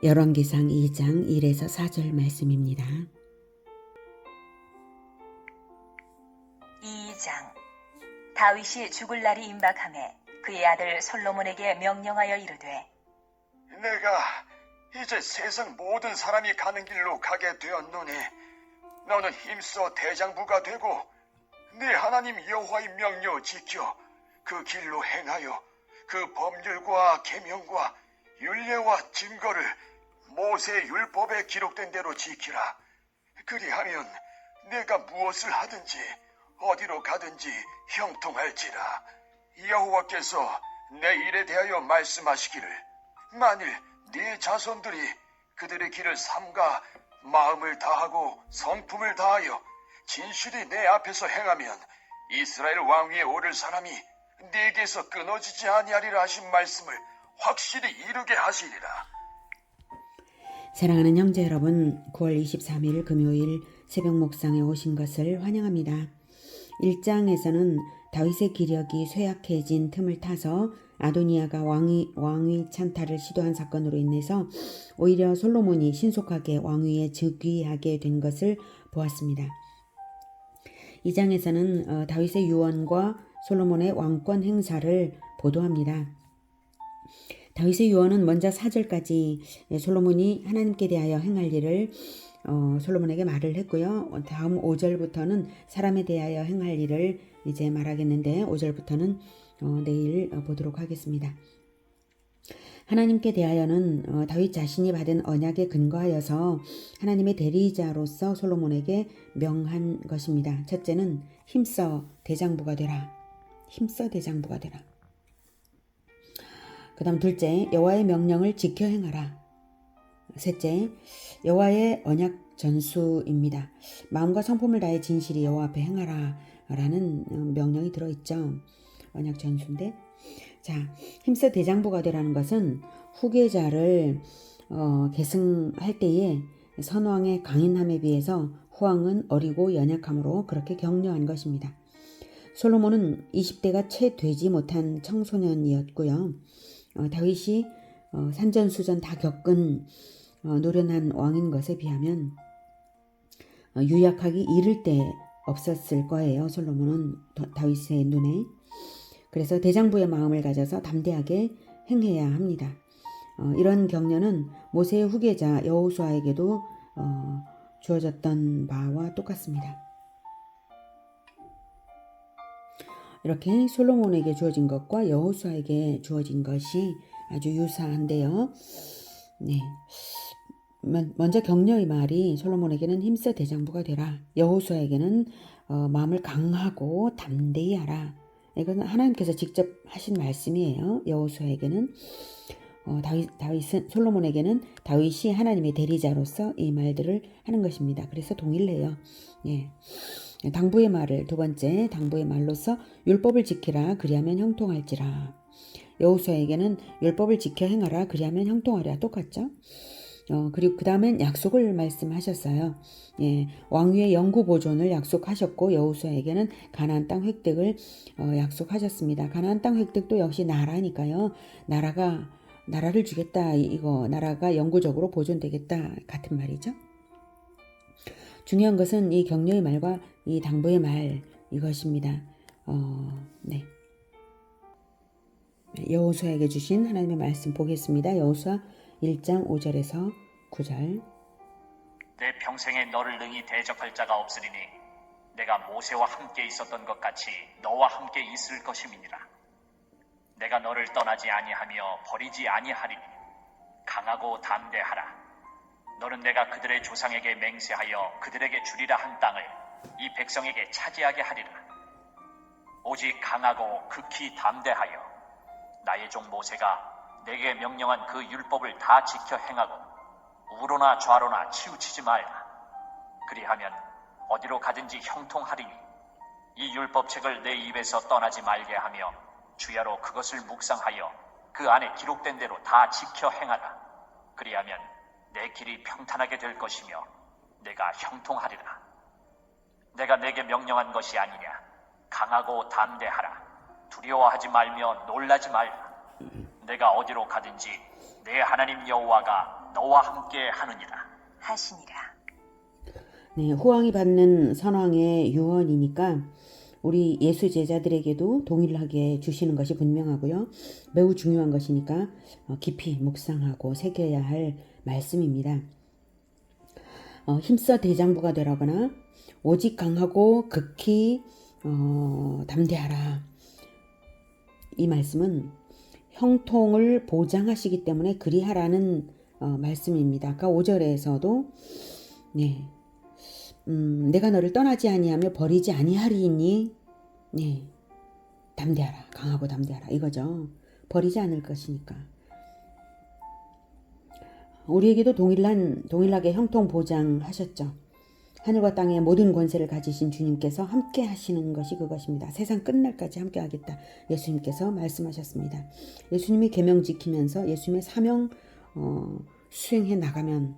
열왕기상 2장 1에서 4절 말씀입니다. 2장. 다윗이 죽을 날이 임박하매 그의 아들 솔로몬에게 명령하여 이르되, 내가 이제 세상 모든 사람이 가는 길로 가게 되었노니 너는 힘써 대장부가 되고 네 하나님 여호와의 명령 지켜 그 길로 행하여 그 법률과 계명과 율례와 증거를 모세의 율법에 기록된 대로 지키라. 그리하면 내가 무엇을 하든지 어디로 가든지 형통할지라. 여호와께서 내 일에 대하여 말씀하시기를, 만일 네 자손들이 그들의 길을 삼가 마음을 다하고 성품을 다하여 진실이 내 앞에서 행하면 이스라엘 왕위에 오를 사람이 네게서 끊어지지 아니하리라 하신 말씀을 확실히 이루게 하시리라. 사랑하는 형제 여러분, 9월 23일 금요일 새벽 목상에 오신 것을 환영합니다. 1장에서는 다윗의 기력이 쇠약해진 틈을 타서 아도니아가 왕위 찬탈을 시도한 사건으로 인해서 오히려 솔로몬이 신속하게 왕위에 즉위하게 된 것을 보았습니다. 2장에서는 다윗의 유언과 솔로몬의 왕권 행사를 보도합니다. 다윗의 유언은 먼저 4절까지 솔로몬이 하나님께 대하여 행할 일을 솔로몬에게 말을 했고요. 다음 5절부터는 사람에 대하여 행할 일을 이제 말하겠는데 5절부터는 내일 보도록 하겠습니다. 하나님께 대하여는 다윗 자신이 받은 언약에 근거하여서 하나님의 대리자로서 솔로몬에게 명한 것입니다. 첫째는 힘써 대장부가 되라. 힘써 대장부가 되라. 그 다음 둘째, 여호와의 명령을 지켜 행하라. 셋째, 여호와의 언약 전수입니다. 마음과 성품을 다해 진실이 여호와 앞에 행하라 라는 명령이 들어있죠. 언약 전수인데, 자, 힘써 대장부가 되라는 것은 후계자를 계승할 때에 선왕의 강인함에 비해서 후왕은 어리고 연약함으로 그렇게 격려한 것입니다. 솔로몬은 20대가 채 되지 못한 청소년이었고요. 다윗이 산전수전 다 겪은 노련한 왕인 것에 비하면 유약하기 이를 데 없었을 거예요. 솔로몬은 다윗의 눈에. 그래서 대장부의 마음을 가져서 담대하게 행해야 합니다. 이런 격려는 모세의 후계자 여호수아에게도 주어졌던 바와 똑같습니다. 이렇게 솔로몬에게 주어진 것과 여호수아에게 주어진 것이 아주 유사한데요. 네. 먼저 격려의 말이 솔로몬에게는 힘써 대장부가 되라. 여호수아에게는 마음을 강하고 담대히 하라. 이건 하나님께서 직접 하신 말씀이에요. 여호수아에게는 솔로몬에게는 다윗이 하나님의 대리자로서 이 말들을 하는 것입니다. 그래서 동일해요. 예. 당부의 말을 두 번째 당부의 말로서 율법을 지키라 그리하면 형통할지라. 여호수아에게는 율법을 지켜 행하라 그리하면 형통하리라. 똑같죠? 그리고 그 다음엔 약속을 말씀하셨어요. 예, 왕위의 영구 보존을 약속하셨고 여호수아에게는 가나안 땅 획득을 약속하셨습니다. 가나안 땅 획득도 역시 나라니까요. 나라를 주겠다. 이거 나라가 영구적으로 보존되겠다 같은 말이죠. 중요한 것은 이 격려의 말과 이 당부의 말 이것입니다. 네. 여호수아에게 주신 하나님의 말씀 보겠습니다. 여호수아 1장 5절에서 9절. 내 평생에 너를 능히 대적할 자가 없으리니 내가 모세와 함께 있었던 것 같이 너와 함께 있을 것임이니라. 내가 너를 떠나지 아니하며 버리지 아니하리니 강하고 담대하라. 너는 내가 그들의 조상에게 맹세하여 그들에게 주리라 한 땅을 이 백성에게 차지하게 하리라. 오직 강하고 극히 담대하여 나의 종 모세가 내게 명령한 그 율법을 다 지켜 행하고 우로나 좌로나 치우치지 말라. 그리하면 어디로 가든지 형통하리니 이 율법책을 내 입에서 떠나지 말게 하며 주야로 그것을 묵상하여 그 안에 기록된 대로 다 지켜 행하라. 그리하면 내 길이 평탄하게 될 것이며 내가 형통하리라. 내가 내게 명령한 것이 아니냐. 강하고 담대하라. 두려워하지 말며 놀라지 말라. 내가 어디로 가든지 내 하나님 여호와가 너와 함께 하느니라 하시니라. 네, 후왕이 받는 선왕의 유언이니까 우리 예수 제자들에게도 동일하게 주시는 것이 분명하고요. 매우 중요한 것이니까 깊이 묵상하고 새겨야 할 말씀입니다. 힘써 대장부가 되라거나 오직 강하고 극히 담대하라. 이 말씀은 형통을 보장하시기 때문에 그리하라는 말씀입니다. 아까 5절에서도 네, 내가 너를 떠나지 아니하며 버리지 아니하리니 네, 담대하라. 강하고 담대하라. 이거죠. 버리지 않을 것이니까. 우리에게도 동일하게 형통 보장하셨죠. 하늘과 땅의 모든 권세를 가지신 주님께서 함께 하시는 것이 그것입니다. 세상 끝날까지 함께 하겠다. 예수님께서 말씀하셨습니다. 예수님이 계명 지키면서 예수님의 사명 수행해 나가면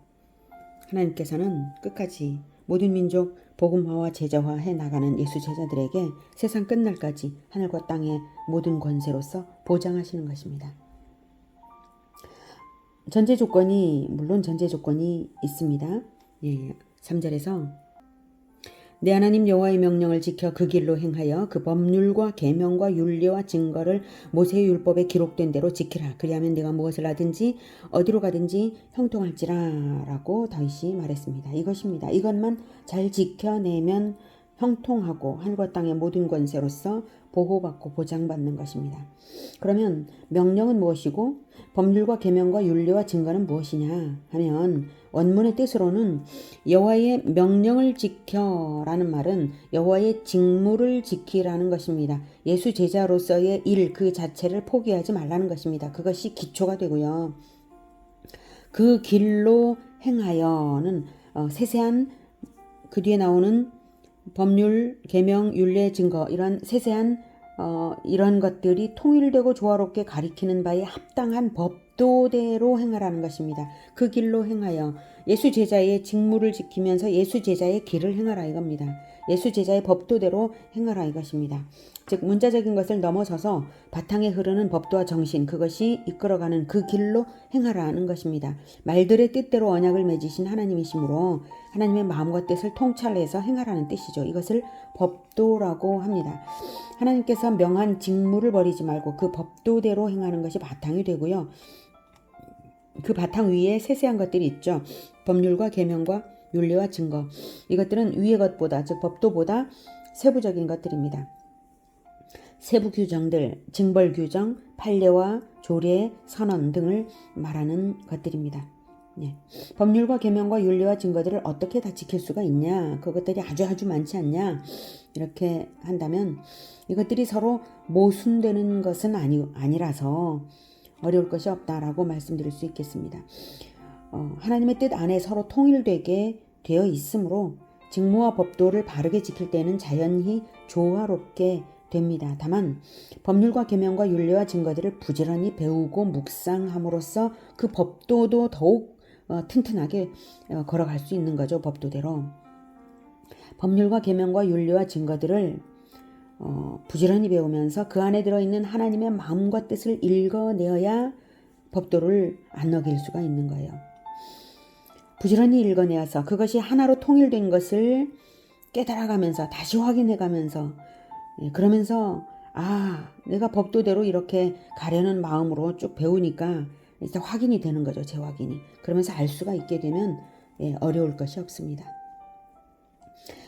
하나님께서는 끝까지 모든 민족 복음화와 제자화해 나가는 예수 제자들에게 세상 끝날까지 하늘과 땅의 모든 권세로서 보장하시는 것입니다. 물론 전제 조건이 있습니다. 예, 3절에서 내 하나님 여호와의 명령을 지켜 그 길로 행하여 그 법률과 계명과 율례와 증거를 모세의 율법에 기록된 대로 지키라. 그리하면 네가 무엇을 하든지 어디로 가든지 형통할지라 라고 다윗이 말했습니다. 이것입니다. 이것만 잘 지켜내면 형통하고 하늘과 땅의 모든 권세로서 보호받고 보장받는 것입니다. 그러면 명령은 무엇이고 법률과 계명과 율례와 증거는 무엇이냐 하면 원문의 뜻으로는 여호와의 명령을 지켜라는 말은 여호와의 직무를 지키라는 것입니다. 예수 제자로서의 일 그 자체를 포기하지 말라는 것입니다. 그것이 기초가 되고요. 그 길로 행하여는 세세한 그 뒤에 나오는 법률, 계명, 율례, 증거 이런 세세한 이런 것들이 통일되고 조화롭게 가리키는 바에 합당한 법도대로 행하라는 것입니다. 그 길로 행하여 예수 제자의 직무를 지키면서 예수 제자의 길을 행하라 이겁니다. 예수 제자의 법도대로 행하라 이것입니다. 즉 문자적인 것을 넘어서서 바탕에 흐르는 법도와 정신 그것이 이끌어가는 그 길로 행하라는 것입니다. 말들의 뜻대로 언약을 맺으신 하나님이시므로 하나님의 마음과 뜻을 통찰해서 행하라는 뜻이죠. 이것을 법도라고 합니다. 하나님께서 명한 직무를 버리지 말고 그 법도대로 행하는 것이 바탕이 되고요. 그 바탕 위에 세세한 것들이 있죠. 법률과 계명과 율례와 증거. 이것들은 위의 것보다 즉 법도보다 세부적인 것들입니다. 세부 규정들, 징벌 규정, 판례와 조례, 선언 등을 말하는 것들입니다. 예. 법률과 계명과 율례와 증거들을 어떻게 다 지킬 수가 있냐? 그것들이 아주 많지 않냐? 이렇게 한다면 이것들이 서로 모순되는 것은 아니라서 어려울 것이 없다라고 말씀드릴 수 있겠습니다. 하나님의 뜻 안에 서로 통일되게 되어 있으므로 직무와 법도를 바르게 지킬 때는 자연히 조화롭게 됩니다. 다만 법률과 계명과 율례와 증거들을 부지런히 배우고 묵상함으로써 그 법도도 더욱 튼튼하게 걸어갈 수 있는 거죠. 법도대로. 법률과 계명과 율례와 증거들을 부지런히 배우면서 그 안에 들어있는 하나님의 마음과 뜻을 읽어내어야 법도를 안 어길 수가 있는 거예요. 부지런히 읽어내어서 그것이 하나로 통일된 것을 깨달아가면서 다시 확인해가면서 그러면서 내가 법도대로 이렇게 가려는 마음으로 쭉 배우니까 일단 확인이 되는 거죠. 재확인이. 그러면서 알 수가 있게 되면 어려울 것이 없습니다.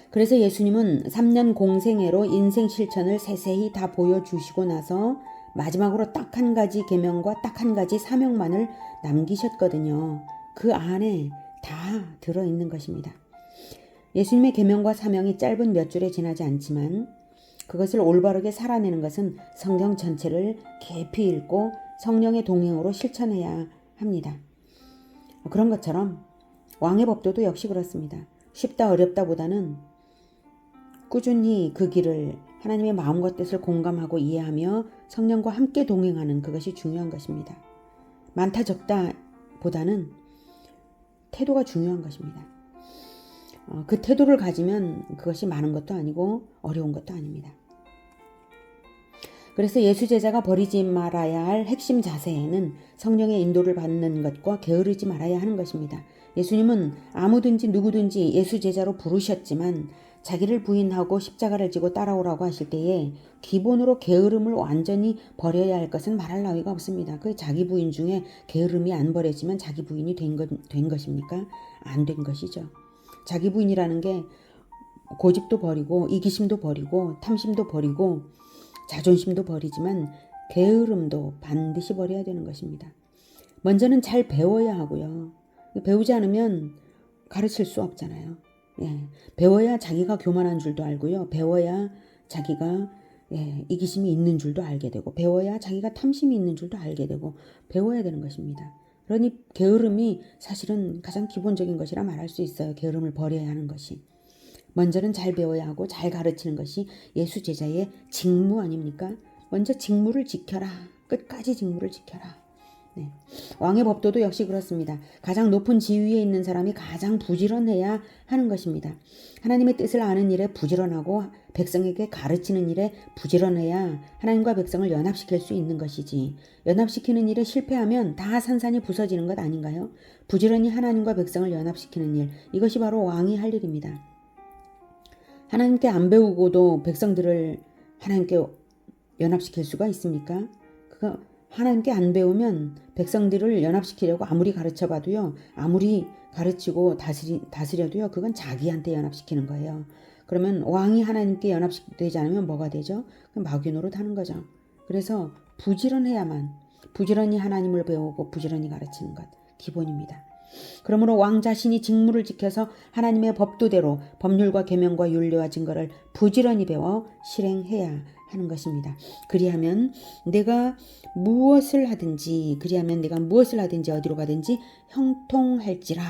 그래서 예수님은 3년 공생애로 인생 실천을 세세히 다 보여주시고 나서 마지막으로 딱 한 가지 계명과 딱 한 가지 사명만을 남기셨거든요. 그 안에 다 들어있는 것입니다. 예수님의 계명과 사명이 짧은 몇 줄에 지나지 않지만 그것을 올바르게 살아내는 것은 성경 전체를 깊이 읽고 성령의 동행으로 실천해야 합니다. 그런 것처럼 왕의 법도도 역시 그렇습니다. 쉽다 어렵다 보다는 꾸준히 그 길을 하나님의 마음과 뜻을 공감하고 이해하며 성령과 함께 동행하는 그것이 중요한 것입니다. 많다 적다 보다는 태도가 중요한 것입니다. 그 태도를 가지면 그것이 많은 것도 아니고 어려운 것도 아닙니다. 그래서 예수 제자가 버리지 말아야 할 핵심 자세에는 성령의 인도를 받는 것과 게으르지 말아야 하는 것입니다. 예수님은 아무든지 누구든지 예수 제자로 부르셨지만 자기를 부인하고 십자가를 지고 따라오라고 하실 때에 기본으로 게으름을 완전히 버려야 할 것은 말할 나위가 없습니다. 그 자기 부인 중에 게으름이 안 버려지면 자기 부인이 된 것입니까? 안 된 것이죠. 자기 부인이라는 게 고집도 버리고 이기심도 버리고 탐심도 버리고 자존심도 버리지만 게으름도 반드시 버려야 되는 것입니다. 먼저는 잘 배워야 하고요. 배우지 않으면 가르칠 수 없잖아요. 배워야 자기가 교만한 줄도 알고요. 배워야 자기가 이기심이 있는 줄도 알게 되고 배워야 자기가 탐심이 있는 줄도 알게 되고 배워야 되는 것입니다. 그러니 게으름이 사실은 가장 기본적인 것이라 말할 수 있어요. 게으름을 버려야 하는 것이. 먼저는 잘 배워야 하고 잘 가르치는 것이 예수 제자의 직무 아닙니까? 먼저 직무를 지켜라. 끝까지 직무를 지켜라. 왕의 법도도 역시 그렇습니다. 가장 높은 지위에 있는 사람이 가장 부지런해야 하는 것입니다. 하나님의 뜻을 아는 일에 부지런하고 백성에게 가르치는 일에 부지런해야 하나님과 백성을 연합시킬 수 있는 것이지, 연합시키는 일에 실패하면 다 산산이 부서지는 것 아닌가요? 부지런히 하나님과 백성을 연합시키는 일, 이것이 바로 왕이 할 일입니다. 하나님께 안 배우고도 백성들을 하나님께 연합시킬 수가 있습니까? 하나님께 안 배우면 백성들을 연합시키려고 아무리 가르쳐봐도요, 아무리 가르치고 다스려도요, 그건 자기한테 연합시키는 거예요. 그러면 왕이 하나님께 연합되지 않으면 뭐가 되죠? 마귀 노릇하는 거죠. 그래서 부지런히 하나님을 배우고 부지런히 가르치는 것, 기본입니다. 그러므로 왕 자신이 직무를 지켜서 하나님의 법도대로 법률과 계명과 율례와 증거를 부지런히 배워 실행해야 하는 것입니다. 그리하면 내가 무엇을 하든지 어디로 가든지 형통할지라.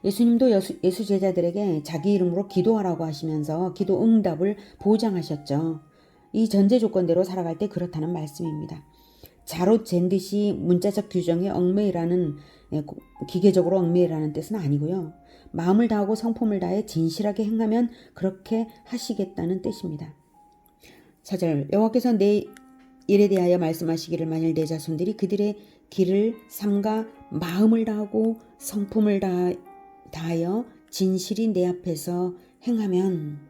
예수님도 예수 제자들에게 자기 이름으로 기도하라고 하시면서 기도 응답을 보장하셨죠. 이 전제 조건대로 살아갈 때 그렇다는 말씀입니다. 자로 잰 듯이 문자적 규정에 기계적으로 얽매이라는 뜻은 아니고요. 마음을 다하고 성품을 다해 진실하게 행하면 그렇게 하시겠다는 뜻입니다. 4절, 여호와께서 내 일에 대하여 말씀하시기를 만일 내 자손들이 그들의 길을 삼가 마음을 다하고 성품을 다하여 진실이 내 앞에서 행하면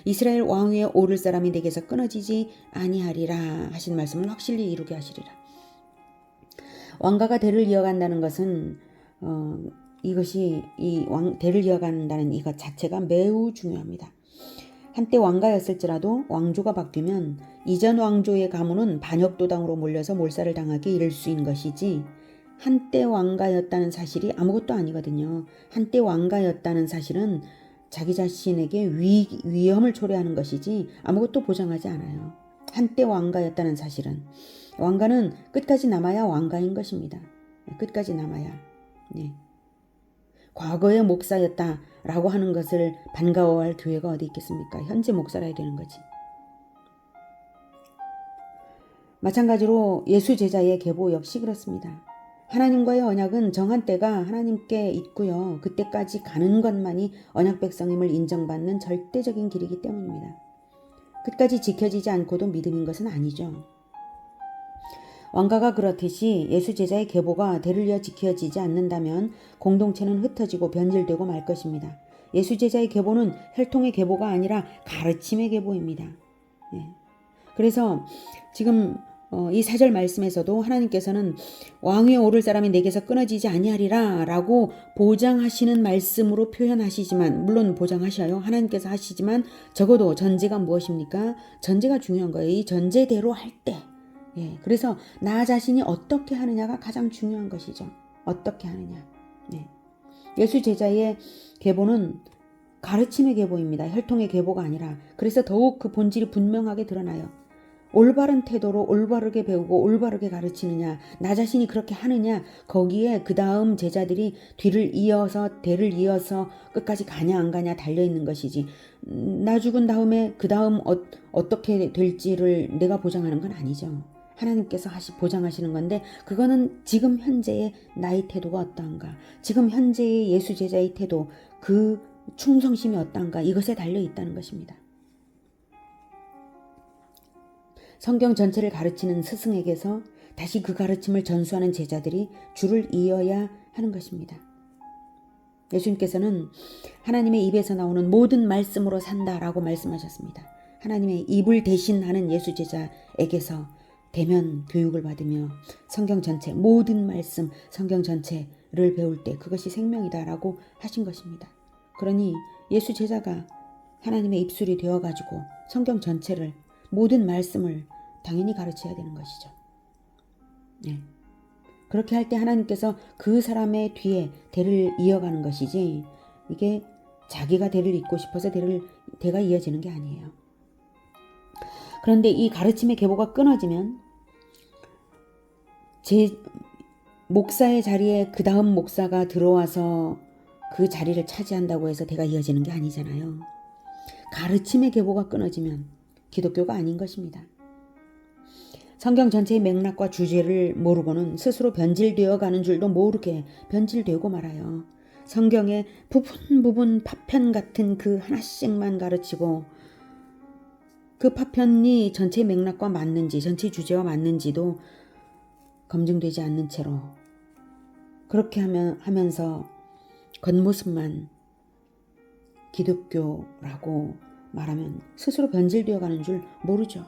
이스라엘 왕 위에 오를 사람이 내게서 끊어지지 아니하리라 하신 말씀을 확실히 이루게 하시리라. 왕가가 대를 이어간다는 것은 대를 이어간다는 이것 자체가 매우 중요합니다. 한때 왕가였을지라도 왕조가 바뀌면 이전 왕조의 가문은 반역도당으로 몰려서 몰살을 당하게 이를 수인 것이지, 한때 왕가였다는 사실이 아무것도 아니거든요. 한때 왕가였다는 사실은 자기 자신에게 위험을 초래하는 것이지 아무것도 보장하지 않아요. 한때 왕가였다는 사실은, 왕가는 끝까지 남아야 왕가인 것입니다. 끝까지 남아야. 과거의 목사였다라고 하는 것을 반가워할 교회가 어디 있겠습니까? 현재 목사라야 되는 거지. 마찬가지로 예수 제자의 계보 역시 그렇습니다. 하나님과의 언약은 정한 때가 하나님께 있고요. 그때까지 가는 것만이 언약 백성임을 인정받는 절대적인 길이기 때문입니다. 끝까지 지켜지지 않고도 믿음인 것은 아니죠. 왕가가 그렇듯이 예수 제자의 계보가 대를 이어 지켜지지 않는다면 공동체는 흩어지고 변질되고 말 것입니다. 예수 제자의 계보는 혈통의 계보가 아니라 가르침의 계보입니다. 그래서 지금 이 4절 말씀에서도 하나님께서는 왕 위에 오를 사람이 내게서 끊어지지 아니하리라 라고 보장하시는 말씀으로 표현하시지만, 물론 보장하셔요. 하나님께서 하시지만 적어도 전제가 무엇입니까? 전제가 중요한 거예요. 이 전제대로 할 때. 그래서 나 자신이 어떻게 하느냐가 가장 중요한 것이죠. 어떻게 하느냐. 예수 제자의 계보는 가르침의 계보입니다. 혈통의 계보가 아니라. 그래서 더욱 그 본질이 분명하게 드러나요. 올바른 태도로 올바르게 배우고 올바르게 가르치느냐, 나 자신이 그렇게 하느냐, 거기에 그 다음 제자들이 대를 이어서 끝까지 가냐 안 가냐 달려있는 것이지, 나 죽은 다음에 그 다음 어떻게 될지를 내가 보장하는 건 아니죠. 하나님께서 보장하시는 건데, 그거는 지금 현재의 나의 태도가 어떠한가, 지금 현재의 예수 제자의 태도, 그 충성심이 어떠한가, 이것에 달려있다는 것입니다. 성경 전체를 가르치는 스승에게서 다시 그 가르침을 전수하는 제자들이 줄을 이어야 하는 것입니다. 예수님께서는 하나님의 입에서 나오는 모든 말씀으로 산다라고 말씀하셨습니다. 하나님의 입을 대신하는 예수 제자에게서 대면 교육을 받으며 성경 전체 모든 말씀, 성경 전체를 배울 때 그것이 생명이다라고 하신 것입니다. 그러니 예수 제자가 하나님의 입술이 되어가지고 성경 전체를 모든 말씀을 당연히 가르쳐야 되는 것이죠. 네. 그렇게 할 때 하나님께서 그 사람의 뒤에 대를 이어가는 것이지 이게 자기가 대를 잇고 싶어서 대가 이어지는 게 아니에요. 그런데 이 가르침의 계보가 끊어지면 제 목사의 자리에 그 다음 목사가 들어와서 그 자리를 차지한다고 해서 대가 이어지는 게 아니잖아요. 가르침의 계보가 끊어지면 기독교가 아닌 것입니다. 성경 전체의 맥락과 주제를 모르고는 스스로 변질되어 가는 줄도 모르게 변질되고 말아요. 성경의 부분 파편 같은 그 하나씩만 가르치고 그 파편이 전체 맥락과 맞는지 전체 주제와 맞는지도 검증되지 않는 채로 그렇게 하면서 겉모습만 기독교라고 말하면 스스로 변질되어 가는 줄 모르죠.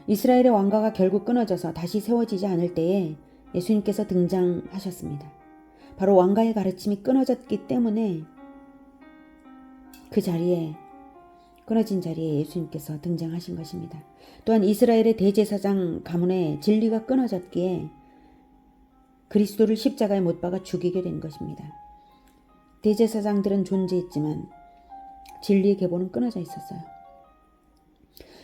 이스라엘의 왕가가 결국 끊어져서 다시 세워지지 않을 때에 예수님께서 등장하셨습니다. 바로 왕가의 가르침이 끊어졌기 때문에 그 자리에 끊어진 자리에 예수님께서 등장하신 것입니다. 또한 이스라엘의 대제사장 가문의 진리가 끊어졌기에 그리스도를 십자가에 못 박아 죽이게 된 것입니다. 대제사장들은 존재했지만 진리의 계보는 끊어져 있었어요.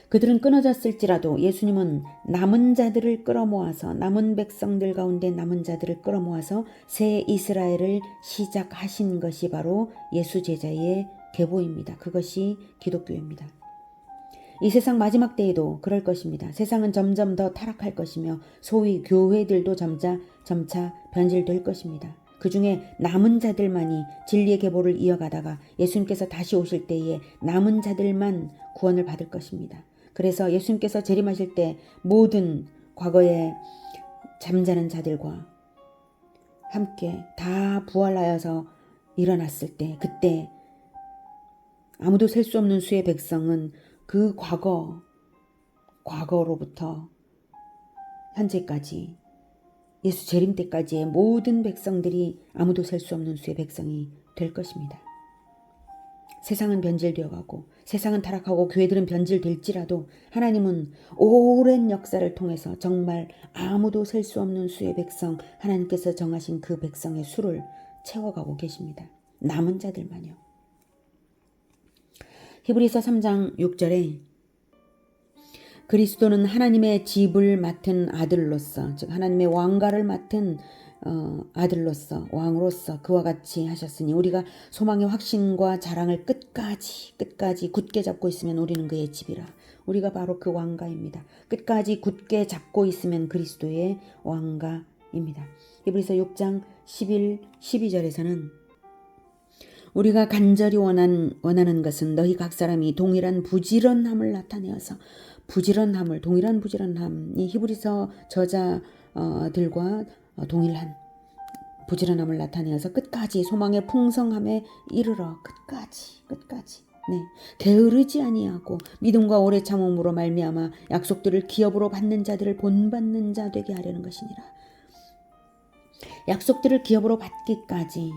그들은 끊어졌을지라도 예수님은 남은 자들을 끌어모아서 남은 백성들 가운데 남은 자들을 끌어모아서 새 이스라엘을 시작하신 것이 바로 예수 제자의 계보입니다. 그것이 기독교입니다. 이 세상 마지막 때에도 그럴 것입니다. 세상은 점점 더 타락할 것이며 소위 교회들도 점차 변질될 것입니다. 그 중에 남은 자들만이 진리의 계보를 이어가다가 예수님께서 다시 오실 때에 남은 자들만 구원을 받을 것입니다. 그래서 예수님께서 재림하실 때 모든 과거에 잠자는 자들과 함께 다 부활하여서 일어났을 때 그때 아무도 셀 수 없는 수의 백성은 그 과거로부터 현재까지 예수 재림 때까지의 모든 백성들이 아무도 셀 수 없는 수의 백성이 될 것입니다. 세상은 변질되어 가고 세상은 타락하고 교회들은 변질될지라도 하나님은 오랜 역사를 통해서 정말 아무도 셀 수 없는 수의 백성, 하나님께서 정하신 그 백성의 수를 채워가고 계십니다. 남은 자들만요. 히브리서 3장 6절에 그리스도는 하나님의 집을 맡은 아들로서, 즉 하나님의 왕가를 맡은 아들로서 왕으로서 그와 같이 하셨으니 우리가 소망의 확신과 자랑을 끝까지 굳게 잡고 있으면 우리는 그의 집이라. 우리가 바로 그 왕가입니다. 끝까지 굳게 잡고 있으면 그리스도의 왕가입니다. 히브리서 6장 11, 12절에서는 우리가 간절히 원하는 것은 너희 각 사람이 동일한 부지런함을 나타내어서 동일한 부지런함이 히브리서 저자들과 동일한 부지런함을 나타내어서 끝까지 소망의 풍성함에 이르러 끝까지 게으르지 아니하고 믿음과 오래 참음으로 말미암아 약속들을 기업으로 받는 자들을 본받는 자 되게 하려는 것이니라. 약속들을 기업으로 받기까지,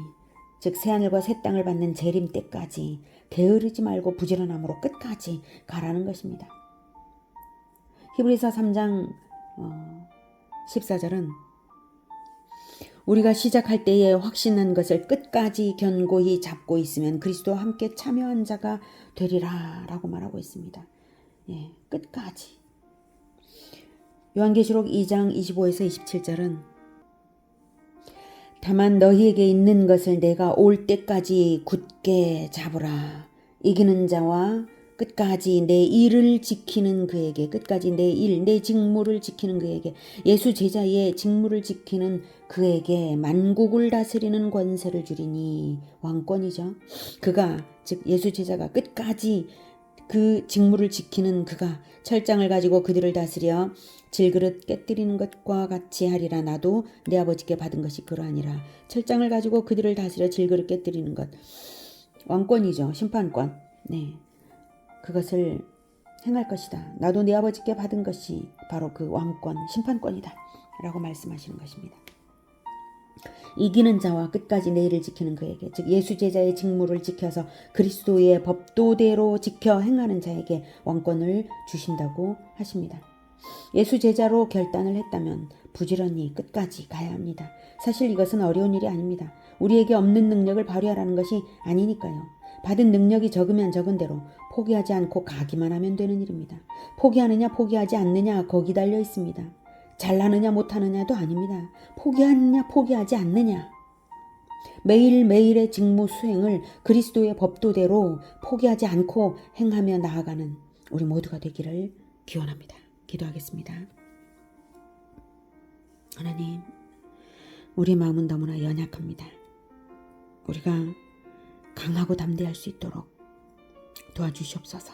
즉 새하늘과 새 땅을 받는 재림 때까지 게으르지 말고 부지런함으로 끝까지 가라는 것입니다. 히브리서 3장 14절은 우리가 시작할 때에 확신한 것을 끝까지 견고히 잡고 있으면 그리스도와 함께 참여한 자가 되리라 라고 말하고 있습니다. 예, 끝까지. 요한계시록 2장 25에서 27절은 다만 너희에게 있는 것을 내가 올 때까지 굳게 잡으라. 이기는 자와 끝까지 내 일을 지키는 그에게, 끝까지 내 직무를 지키는 그에게, 예수 제자의 직무를 지키는 그에게 만국을 다스리는 권세를 주리니, 왕권이죠. 그가, 즉 예수 제자가 끝까지 그 직무를 지키는 그가 철장을 가지고 그들을 다스려 질그릇 깨뜨리는 것과 같이 하리라. 나도 내 아버지께 받은 것이 그러하니라. 철장을 가지고 그들을 다스려 질그릇 깨뜨리는 것. 왕권이죠. 심판권. 네. 그것을 행할 것이다. 나도 내 아버지께 받은 것이 바로 그 왕권, 심판권이다. 라고 말씀하시는 것입니다. 이기는 자와 끝까지 내 일을 지키는 그에게, 즉 예수 제자의 직무를 지켜서 그리스도의 법도대로 지켜 행하는 자에게 왕권을 주신다고 하십니다. 예수 제자로 결단을 했다면 부지런히 끝까지 가야 합니다. 사실 이것은 어려운 일이 아닙니다. 우리에게 없는 능력을 발휘하라는 것이 아니니까요. 받은 능력이 적으면 적은 대로 포기하지 않고 가기만 하면 되는 일입니다. 포기하느냐 포기하지 않느냐 거기 달려 있습니다. 잘하느냐 못하느냐도 아닙니다. 포기하느냐 포기하지 않느냐. 매일매일의 직무 수행을 그리스도의 법도대로 포기하지 않고 행하며 나아가는 우리 모두가 되기를 기원합니다. 기도하겠습니다. 하나님, 우리 마음은 너무나 연약합니다. 우리가 강하고 담대할 수 있도록 도와주시옵소서.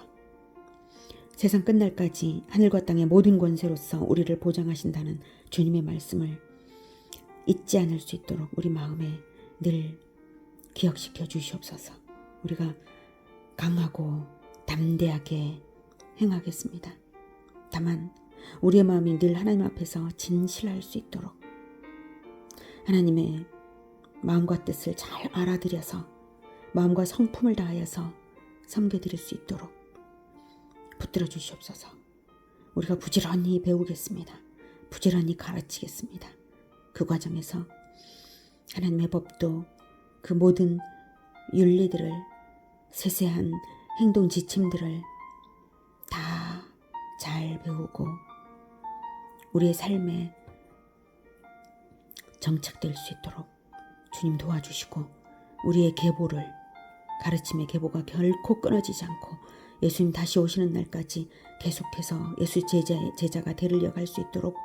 세상 끝날까지 하늘과 땅의 모든 권세로서 우리를 보장하신다는 주님의 말씀을 잊지 않을 수 있도록 우리 마음에 늘 기억시켜 주시옵소서. 우리가 강하고 담대하게 행하겠습니다. 다만 우리의 마음이 늘 하나님 앞에서 진실할 수 있도록 하나님의 마음과 뜻을 잘 알아들여서 마음과 성품을 다하여서 섬겨드릴 수 있도록 붙들어 주시옵소서. 우리가 부지런히 배우겠습니다. 부지런히 가르치겠습니다. 그 과정에서 하나님의 법도 그 모든 윤리들을 세세한 행동 지침들을 다 잘 배우고 우리의 삶에 정착될 수 있도록 주님 도와주시고 우리의 계보를 가르침의 계보가 결코 끊어지지 않고 예수님 다시 오시는 날까지 계속해서 예수 제자가 되려 갈 수 있도록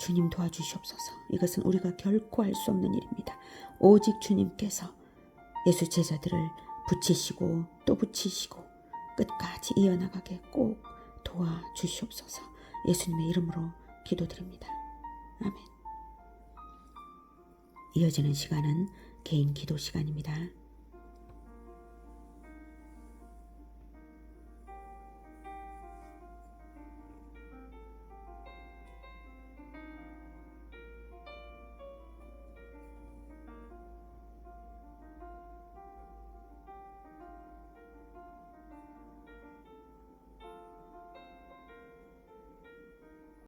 주님 도와주시옵소서. 이것은 우리가 결코 할 수 없는 일입니다. 오직 주님께서 예수 제자들을 붙이시고 또 붙이시고 끝까지 이어나가게 꼭 도와주시옵소서. 예수님의 이름으로 기도드립니다. 아멘. 이어지는 시간은 개인 기도 시간입니다.